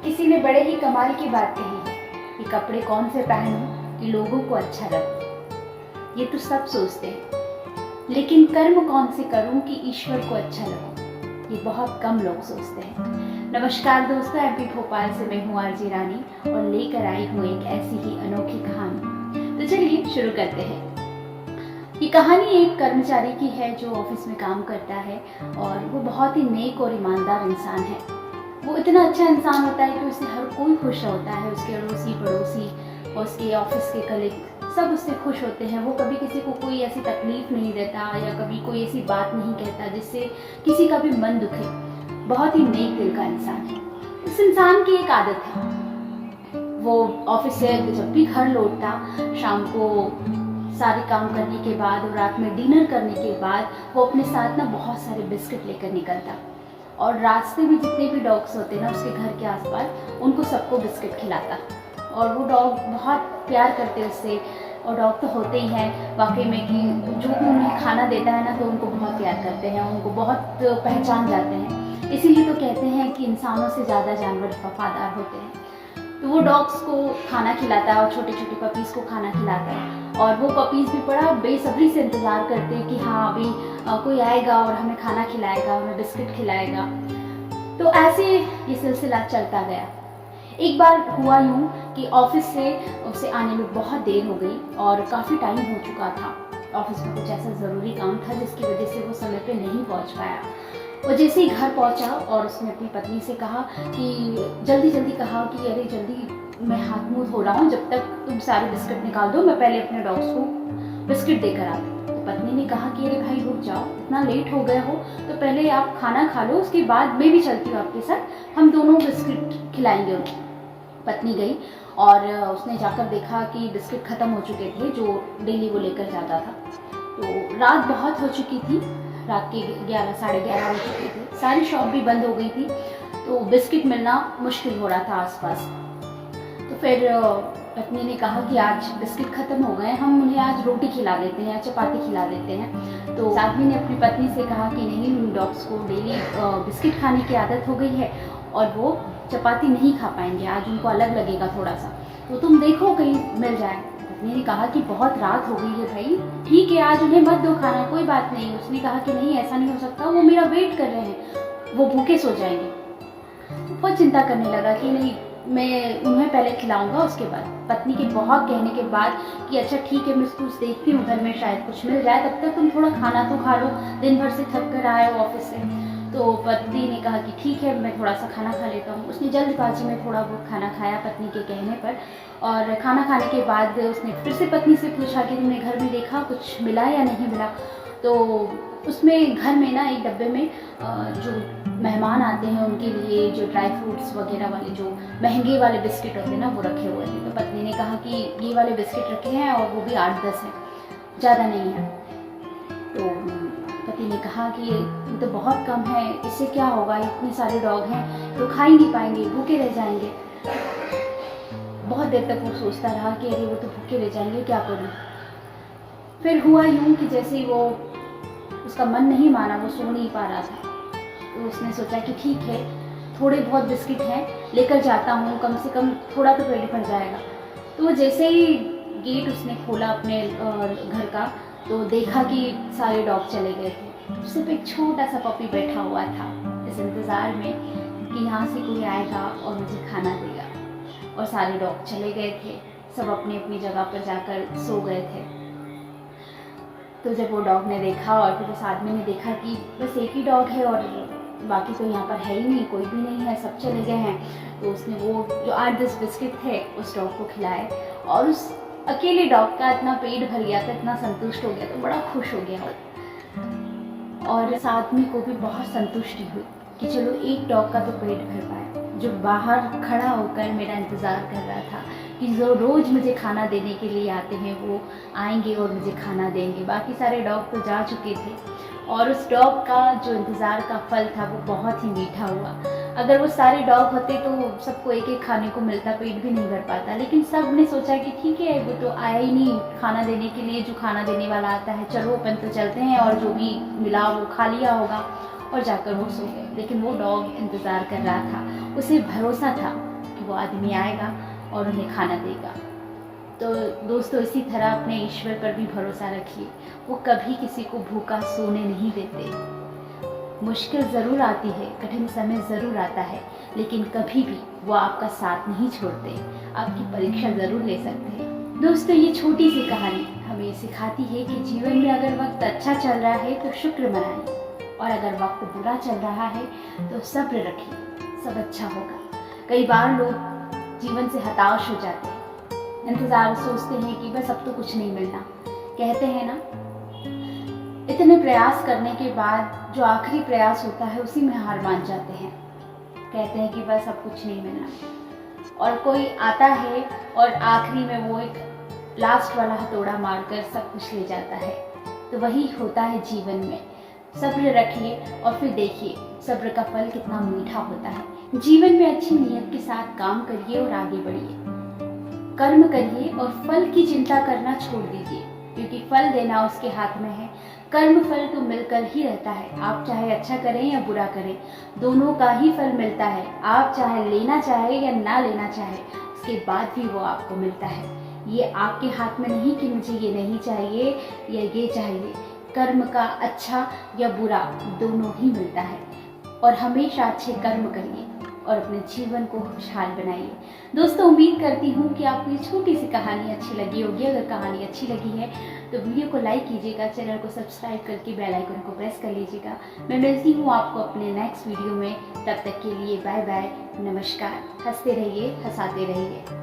किसी ने बड़े ही कमाल की बात कही है कि कपड़े कौन से पहनूं कि लोगों को अच्छा लगे। ये तो सब सोचते हैं, लेकिन कर्म कौन से करूं कि ईश्वर को अच्छा लगूं, ये बहुत कम लोग सोचते हैं। नमस्कार दोस्तों, एमपी भोपाल से मैं हूँ आरजे रानी और लेकर आई हूँ एक ऐसी ही अनोखी कहानी। तो चलिए शुरू करते हैं। ये कहानी एक कर्मचारी की है जो ऑफिस में काम करता है और वो बहुत ही नेक और ईमानदार इंसान है। वो इतना अच्छा इंसान होता है कि उससे हर कोई खुश होता है। उसके अड़ोसी पड़ोसी और उसके ऑफिस के कलीग सब उससे खुश होते हैं। वो कभी किसी को कोई ऐसी तकलीफ नहीं देता या कभी कोई ऐसी बात नहीं कहता जिससे किसी का भी मन दुखे। बहुत ही नेक दिल का इंसान है। इस इंसान की एक आदत है, वो ऑफिस से जब भी घर लौटता शाम को सारे काम करने के बाद और रात में डिनर करने के बाद वो अपने साथ ना बहुत सारे बिस्किट लेकर निकलता और रास्ते में जितने भी डॉग्स होते ना उसके घर के आसपास उनको सबको बिस्किट खिलाता। और वो डॉग बहुत प्यार करते उससे, और डॉग तो होते ही हैं वाकई में कि जो भी उन्हें खाना देता है ना तो उनको बहुत प्यार करते हैं, उनको बहुत पहचान जाते हैं। इसीलिए तो कहते हैं कि इंसानों से ज़्यादा जानवर वफादार होते हैं। तो वो डॉग्स को खाना खिलाता है और छोटे छोटे पपीज़ को खाना खिलाता है और वो पपीज़ भी बड़ा बेसब्री से इंतज़ार करते हैं कि हाँ अभी कोई आएगा और हमें खाना खिलाएगा, हमें बिस्किट खिलाएगा। तो ऐसे ये सिलसिला चलता गया। एक बार हुआ यूँ कि ऑफिस से उसे आने में बहुत देर हो गई और काफ़ी टाइम हो चुका था। ऑफिस में कुछ ऐसा ज़रूरी काम था जिसकी वजह से वो समय पे नहीं पहुंच पाया। वो जैसे ही घर पहुंचा और उसने अपनी पत्नी से कहा कि जल्दी जल्दी कहा कि अरे जल्दी मैं हाथ मुँह धो रहा हूँ, जब तक तुम सारे बिस्किट निकाल दो मैं पहले अपने डॉग्स को बिस्किट देकर आती। तो पत्नी ने कहा कि अरे भाई रुक जाओ, इतना लेट हो गए हो तो पहले आप खाना खा लो, उसके बाद मैं भी चलती हूँ आपके साथ, हम दोनों बिस्किट खिलाएंगे उनको। पत्नी गई और उसने जाकर देखा कि बिस्किट ख़त्म हो चुके थे जो डेली वो लेकर जाता था। तो रात बहुत हो चुकी थी, रात के 11 साढ़े 11 हो चुके थे, सारी शॉप भी बंद हो गई थी, तो बिस्किट मिलना मुश्किल हो रहा था आसपास। तो फिर पत्नी ने कहा कि आज बिस्किट ख़त्म हो गए, हम उन्हें आज रोटी खिला देते हैं, चपाती खिला देते हैं। तो आदमी ने अपनी पत्नी से कहा कि नहीं, डॉग्स को डेली बिस्किट खाने की आदत हो गई है और वो चपाती नहीं खा पाएंगे, आज उनको अलग लगेगा थोड़ा सा, तो तुम देखो कहीं मिल जाए। पत्नी ने कहा कि बहुत रात हो गई है भाई, ठीक है आज उन्हें मत दो खाना, कोई बात नहीं। उसने कहा कि नहीं ऐसा नहीं हो सकता, वो मेरा वेट कर रहे हैं, वो भूखे सो जाएंगे। बहुत चिंता करने लगा कि नहीं मैं उन्हें पहले खिलाऊंगा उसके बाद। पत्नी के बहुत कहने के बाद कि अच्छा ठीक है मैं कुछ देखती हूँ घर में शायद कुछ मिल जाए, तब तक तुम थोड़ा खाना तो खा लो, दिन भर से थक कर आए हो ऑफिस से। तो पत्नी ने कहा कि ठीक है मैं थोड़ा सा खाना खा लेता हूँ। उसने जल्दबाजी में थोड़ा बहुत खाना खाया पत्नी के कहने पर, और खाना खाने के बाद उसने फिर से पत्नी से पूछा कि तुमने घर में देखा कुछ मिला या नहीं मिला। तो उसमें घर में ना एक डब्बे में जो मेहमान आते हैं उनके लिए जो ड्राई फ्रूट्स वगैरह वाले जो महंगे वाले बिस्किट होते हैं ना वो रखे हुए थे। तो पत्नी ने कहा कि ये वाले बिस्किट रखे हैं और वो भी 8-10 हैं, ज़्यादा नहीं है। तो पति ने कहा कि ये तो बहुत कम है, इससे क्या होगा, इतने सारे डॉग हैं तो खा ही नहीं पाएंगे, भूखे रह जाएंगे। बहुत देर तक वो सोचता रहा कि अरे वो तो भूखे रह जाएंगे, क्या करूँ। फिर हुआ यूँ कि जैसे ही वो उसका मन नहीं माना, वो सो नहीं पा रहा था, तो उसने सोचा कि ठीक है थोड़े बहुत बिस्किट हैं लेकर जाता हूँ, कम से कम थोड़ा तो पेट भर जाएगा। तो वो जैसे ही गेट उसने खोला अपने घर का तो देखा कि सारे डॉग चले गए थे। सिर्फ एक छोटा सा पपी बैठा हुआ था इस इंतज़ार में कि यहाँ से कोई आएगा और मुझे खाना देगा, और सारे डॉग चले गए थे, सब अपनी अपनी जगह पर जाकर सो गए थे। तो जब वो डॉग ने देखा और फिर उस आदमी ने देखा कि बस एक ही डॉग है और बाकी तो यहाँ पर है ही नहीं, कोई भी नहीं है, सब चले गए हैं, तो उसने वो जो 8-10 बिस्किट थे उस डॉग को खिलाए और उस अकेले डॉग का इतना पेट भर गया था, इतना संतुष्ट हो गया, तो बड़ा खुश हो गया वो। और इस आदमी को भी बहुत संतुष्टि हुई कि चलो एक डॉग का तो पेट भर पाया, जो बाहर खड़ा होकर मेरा इंतज़ार कर रहा था कि जो रोज़ मुझे खाना देने के लिए आते हैं वो आएंगे और मुझे खाना देंगे। बाकी सारे डॉग तो जा चुके थे और उस डॉग का जो इंतज़ार का फल था वो बहुत ही मीठा हुआ। अगर वो सारे डॉग होते तो सबको एक एक खाने को मिलता, पेट भी नहीं भर पाता, लेकिन सब ने सोचा कि ठीक है वो तो आया ही नहीं खाना देने के लिए, जो खाना देने वाला आता है चलो अपन तो चलते हैं, और जो भी मिला वो खा लिया होगा। और जाकर वो सो गए। लेकिन वो डॉग इंतज़ार कर रहा था, उसे भरोसा था कि वो आदमी आएगा और उन्हें खाना देगा। तो दोस्तों, इसी तरह अपने ईश्वर पर भी भरोसा रखिए। वो कभी किसी को भूखा सोने नहीं देते। मुश्किल ज़रूर आती है, कठिन समय ज़रूर आता है, लेकिन कभी भी वो आपका साथ नहीं छोड़ते। आपकी परीक्षा ज़रूर ले सकते हैं। दोस्तों, ये छोटी सी कहानी हमें ये सिखाती है कि जीवन में अगर वक्त अच्छा चल रहा है तो शुक्र मनाइए, और अगर वक्त बुरा चल रहा है तो सब्र रखिए, सब अच्छा होगा। कई बार लोग जीवन से हताश हो जाते हैं, इंतज़ार सोचते हैं कि बस अब तो कुछ नहीं मिलना। कहते हैं ना, इतने प्रयास करने के बाद जो आखिरी प्रयास होता है उसी में हार मान जाते हैं। कहते हैं कि बस अब कुछ नहीं मिलना, और कोई आता है और आखिरी में वो एक लास्ट वाला हथौड़ा मारकर सब कुछ ले जाता है। तो वही होता है जीवन में। सब्र रखिए और फिर देखिए सब्र का फल कितना मीठा होता है। जीवन में अच्छी नीयत के साथ काम करिए और आगे बढ़िए। कर्म करिए और फल की चिंता करना छोड़ दीजिए, क्योंकि फल देना उसके हाथ में है। कर्म फल तो मिलकर ही रहता है। आप चाहे अच्छा करें या बुरा करें, दोनों का ही फल मिलता है। आप चाहे लेना चाहे या ना लेना चाहे, उसके बाद भी वो आपको मिलता है। ये आपके हाथ में नहीं कि मुझे ये नहीं चाहिए या ये चाहिए। कर्म का अच्छा या बुरा दोनों ही मिलता है। और हमेशा अच्छे कर्म करिए और अपने जीवन को खुशहाल बनाइए। दोस्तों, उम्मीद करती हूँ कि आपको ये छोटी सी कहानी अच्छी लगी होगी। अगर कहानी अच्छी लगी है तो वीडियो को लाइक कीजिएगा, चैनल को सब्सक्राइब करके बेल आइकन को प्रेस कर लीजिएगा। मैं मिलती हूँ आपको अपने नेक्स्ट वीडियो में। तब तक के लिए बाय बाय, नमस्कार। हंसते रहिए, हंसाते रहिए।